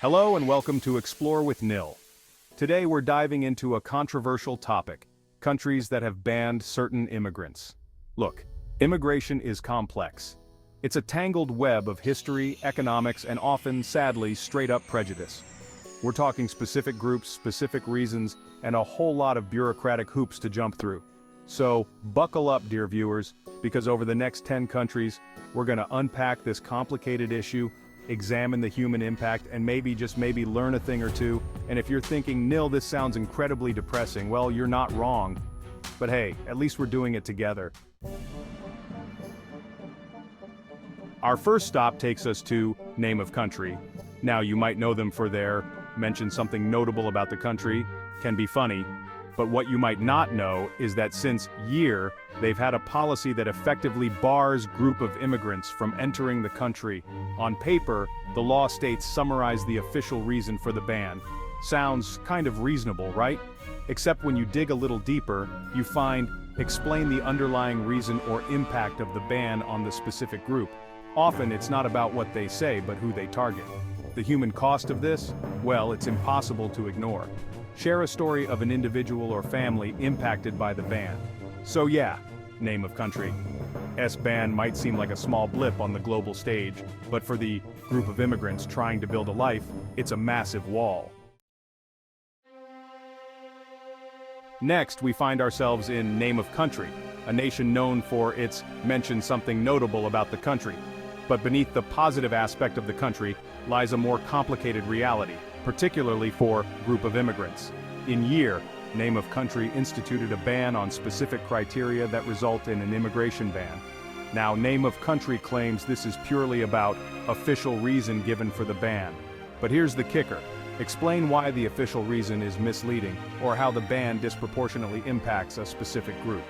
Hello and welcome to Explore with Nill. Today we're diving into a controversial topic, countries that have banned certain immigrants. Look, immigration is complex. It's a tangled web of history, economics, and often, sadly, straight-up prejudice. We're talking specific groups, specific reasons, and a whole lot of bureaucratic hoops to jump through. So, buckle up, dear viewers, because over the next 10 countries, we're gonna unpack this complicated issue, examine the human impact, and maybe, just maybe, learn a thing or two. And if you're thinking, Nill, this sounds incredibly depressing, well, you're not wrong. But hey, at least we're doing it together. Our first stop takes us to name of country. Now, you might know them for their mention something notable about the country, can be funny, but what you might not know is that since year, they've had a policy that effectively bars group of immigrants from entering the country. On paper, the law states summarize the official reason for the ban. Sounds kind of reasonable, right? Except when you dig a little deeper, you find, explain the underlying reason or impact of the ban on the specific group. Often it's not about what they say, but who they target. The human cost of this? Well, it's impossible to ignore. Share a story of an individual or family impacted by the ban. So yeah, name of country. Ban might seem like a small blip on the global stage, but for the group of immigrants trying to build a life, it's a massive wall. Next, we find ourselves in name of country, a nation known for its mention something notable about the country. But beneath the positive aspect of the country lies a more complicated reality, particularly for group of immigrants. In year, name of country instituted a ban on specific criteria that result in an immigration ban. Now, name of country claims this is purely about official reason given for the ban. But here's the kicker. Explain why the official reason is misleading, or how the ban disproportionately impacts a specific group.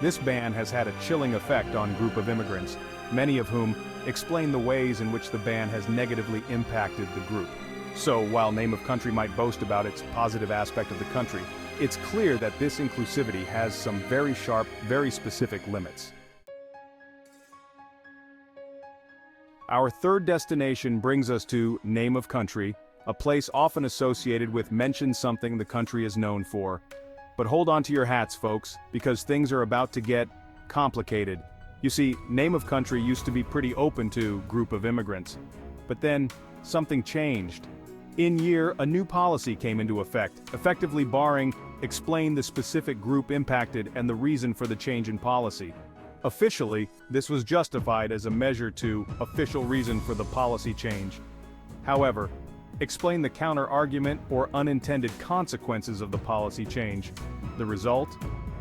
This ban has had a chilling effect on group of immigrants, many of whom explain the ways in which the ban has negatively impacted the group. So, while name of country might boast about its positive aspect of the country, it's clear that this inclusivity has some very sharp, very specific limits. Our third destination brings us to name of country, a place often associated with mention something the country is known for. But hold on to your hats, folks, because things are about to get complicated. You see, name of country used to be pretty open to group of immigrants. But then, something changed. In year, a new policy came into effect, effectively barring, explain the specific group impacted and the reason for the change in policy. Officially, this was justified as a measure to official reason for the policy change. However, explain the counter-argument or unintended consequences of the policy change. The result?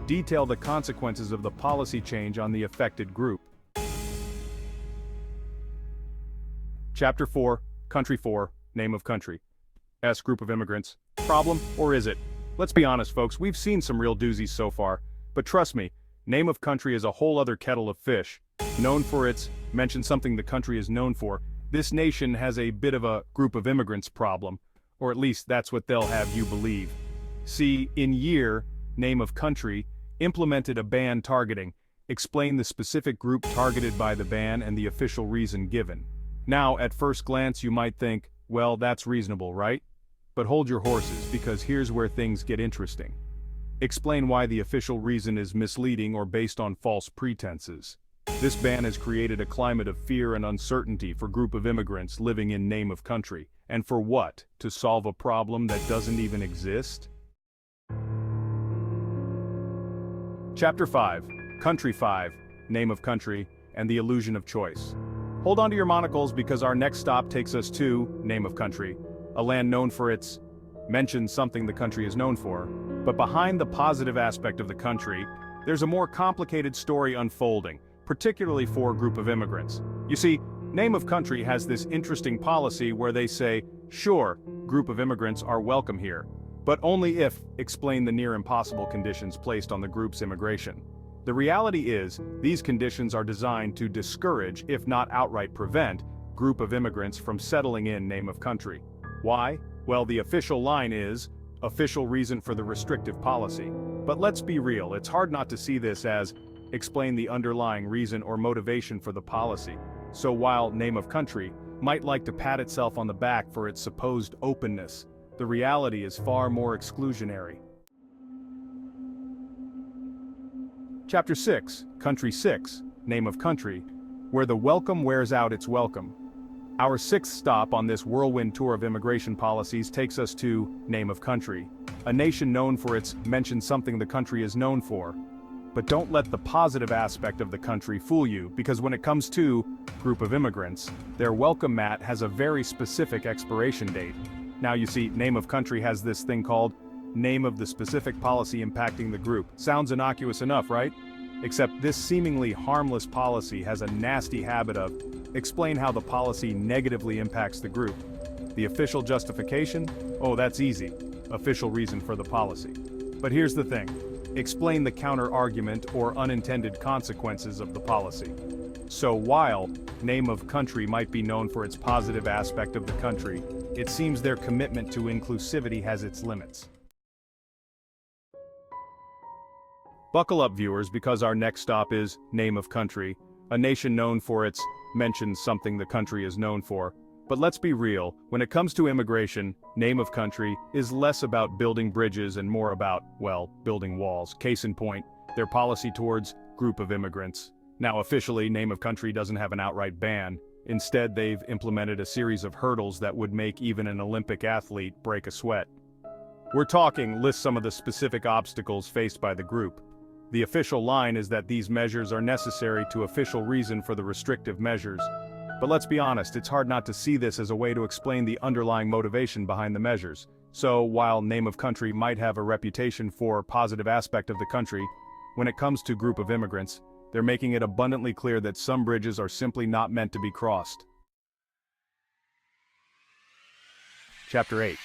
Detail the consequences of the policy change on the affected group. Chapter 4, Country 4, Name of Country. Group of immigrants. Problem, or is it? Let's be honest, folks, we've seen some real doozies so far. But trust me, name of country is a whole other kettle of fish. Known for its, mention something the country is known for, this nation has a bit of a group of immigrants problem. Or at least that's what they'll have you believe. See, in year, name of country, implemented a ban targeting, explain the specific group targeted by the ban and the official reason given. Now, at first glance you might think, well, that's reasonable, right? But hold your horses, because here's where things get interesting. Explain why the official reason is misleading or based on false pretenses. This ban has created a climate of fear and uncertainty for group of immigrants living in name of country. And for what? To solve a problem that doesn't even exist? Chapter 5, Country 5, Name of Country, and the Illusion of Choice. Hold on to your monocles because our next stop takes us to name of country, a land known for its mention something the country is known for. But behind the positive aspect of the country, there's a more complicated story unfolding, particularly for a group of immigrants. You see, name of country has this interesting policy where they say, sure, group of immigrants are welcome here, but only if, explain the near impossible conditions placed on the group's immigration. The reality is, these conditions are designed to discourage, if not outright prevent, group of immigrants from settling in name of country. Why? Well, the official line is, official reason for the restrictive policy. But let's be real, it's hard not to see this as, explain the underlying reason or motivation for the policy. So while name of country might like to pat itself on the back for its supposed openness. The reality is far more exclusionary. Chapter 6, Country 6, Name of Country, where the welcome wears out its welcome. Our sixth stop on this whirlwind tour of immigration policies takes us to Name of Country, a nation known for its mention something the country is known for. But don't let the positive aspect of the country fool you, because when it comes to group of immigrants, their welcome mat has a very specific expiration date. Now you see, Name of Country has this thing called name of the specific policy impacting the group. Sounds innocuous enough, right? Except this seemingly harmless policy has a nasty habit of explain how the policy negatively impacts the group. The official justification? Oh, that's easy. Official reason for the policy. But here's the thing. Explain the counter-argument or unintended consequences of the policy. So while Name of Country might be known for its positive aspect of the country, it seems their commitment to inclusivity has its limits. Buckle up, viewers, because our next stop is Name of Country, a nation known for its mentions something the country is known for. But let's be real, when it comes to immigration, Name of Country is less about building bridges and more about, well, building walls. Case in point, their policy towards group of immigrants. Now officially, Name of Country doesn't have an outright ban. Instead, they've implemented a series of hurdles that would make even an Olympic athlete break a sweat. We're talking list some of the specific obstacles faced by the group. The official line is that these measures are necessary to official reason for the restrictive measures. But let's be honest, it's hard not to see this as a way to explain the underlying motivation behind the measures. So, while Name of Country might have a reputation for positive aspect of the country, when it comes to group of immigrants, they're making it abundantly clear that some bridges are simply not meant to be crossed. Chapter 8.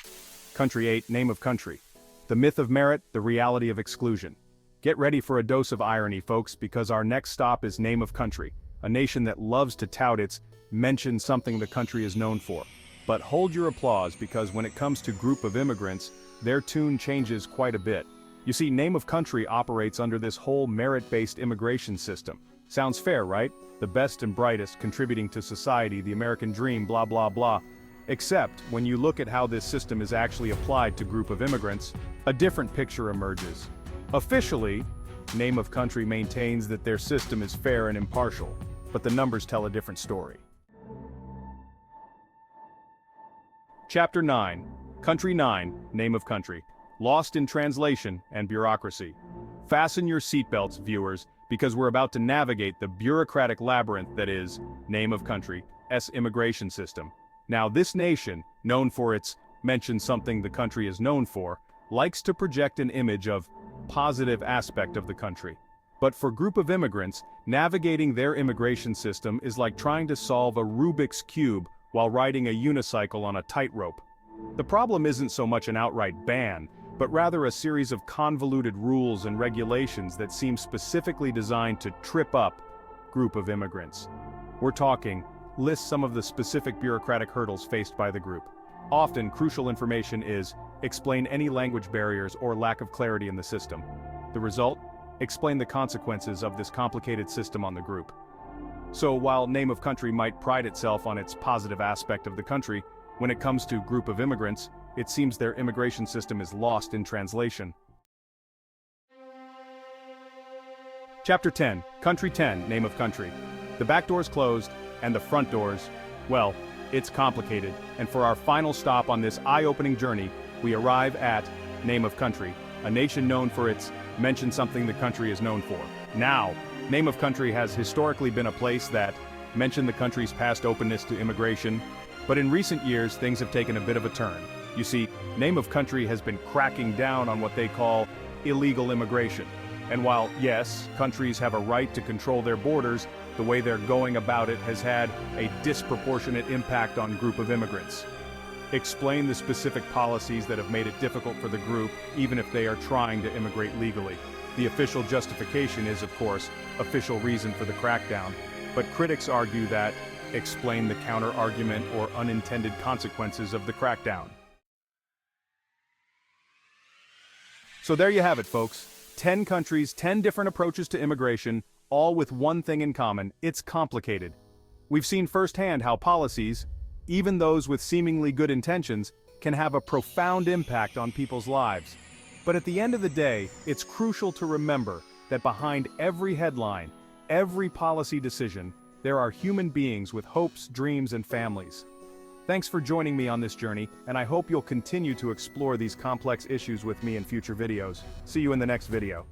Country 8, Name of Country. The myth of merit, the reality of exclusion. Get ready for a dose of irony, folks, because our next stop is Name of Country, a nation that loves to tout its mention something the country is known for. But hold your applause, because when it comes to group of immigrants, their tune changes quite a bit. You see, Name of Country operates under this whole merit-based immigration system. Sounds fair, right? The best and brightest contributing to society, the American dream, blah blah blah. Except, when you look at how this system is actually applied to group of immigrants, a different picture emerges. Officially, Name of Country maintains that their system is fair and impartial, but the numbers tell a different story. Chapter 9, Country 9, Name of Country. Lost in translation and bureaucracy. Fasten your seatbelts, viewers, because we're about to navigate the bureaucratic labyrinth that is Name of Country's immigration system. Now, this nation, known for its mention something the country is known for, likes to project an image of positive aspect of the country. But for group of immigrants, navigating their immigration system is like trying to solve a Rubik's Cube while riding a unicycle on a tightrope. The problem isn't so much an outright ban, but rather a series of convoluted rules and regulations that seem specifically designed to trip up group of immigrants. We're talking, list some of the specific bureaucratic hurdles faced by the group. Often, crucial information is, explain any language barriers or lack of clarity in the system. The result? Explain the consequences of this complicated system on the group. So while Name of Country might pride itself on its positive aspect of the country, when it comes to group of immigrants, it seems their immigration system is lost in translation. Chapter 10, Country 10, Name of Country. The back door's closed, and the front doors, well, it's complicated, and for our final stop on this eye-opening journey, we arrive at Name of Country, a nation known for its mention something the country is known for. Now, Name of Country has historically been a place that mentioned the country's past openness to immigration, but in recent years things have taken a bit of a turn. You see, Name of Country has been cracking down on what they call illegal immigration. And while, yes, countries have a right to control their borders, the way they're going about it has had a disproportionate impact on group of immigrants. Explain the specific policies that have made it difficult for the group, even if they are trying to immigrate legally. The official justification is, of course, official reason for the crackdown, but critics argue that explain the counter-argument or unintended consequences of the crackdown. So there you have it, folks. 10 countries, 10 different approaches to immigration, all with one thing in common: it's complicated. We've seen firsthand how policies, Even those with seemingly good intentions can have a profound impact on people's lives. But at the end of the day, it's crucial to remember that behind every headline, every policy decision, there are human beings with hopes, dreams, and families. Thanks for joining me on this journey, and I hope you'll continue to explore these complex issues with me in future videos. See you in the next video.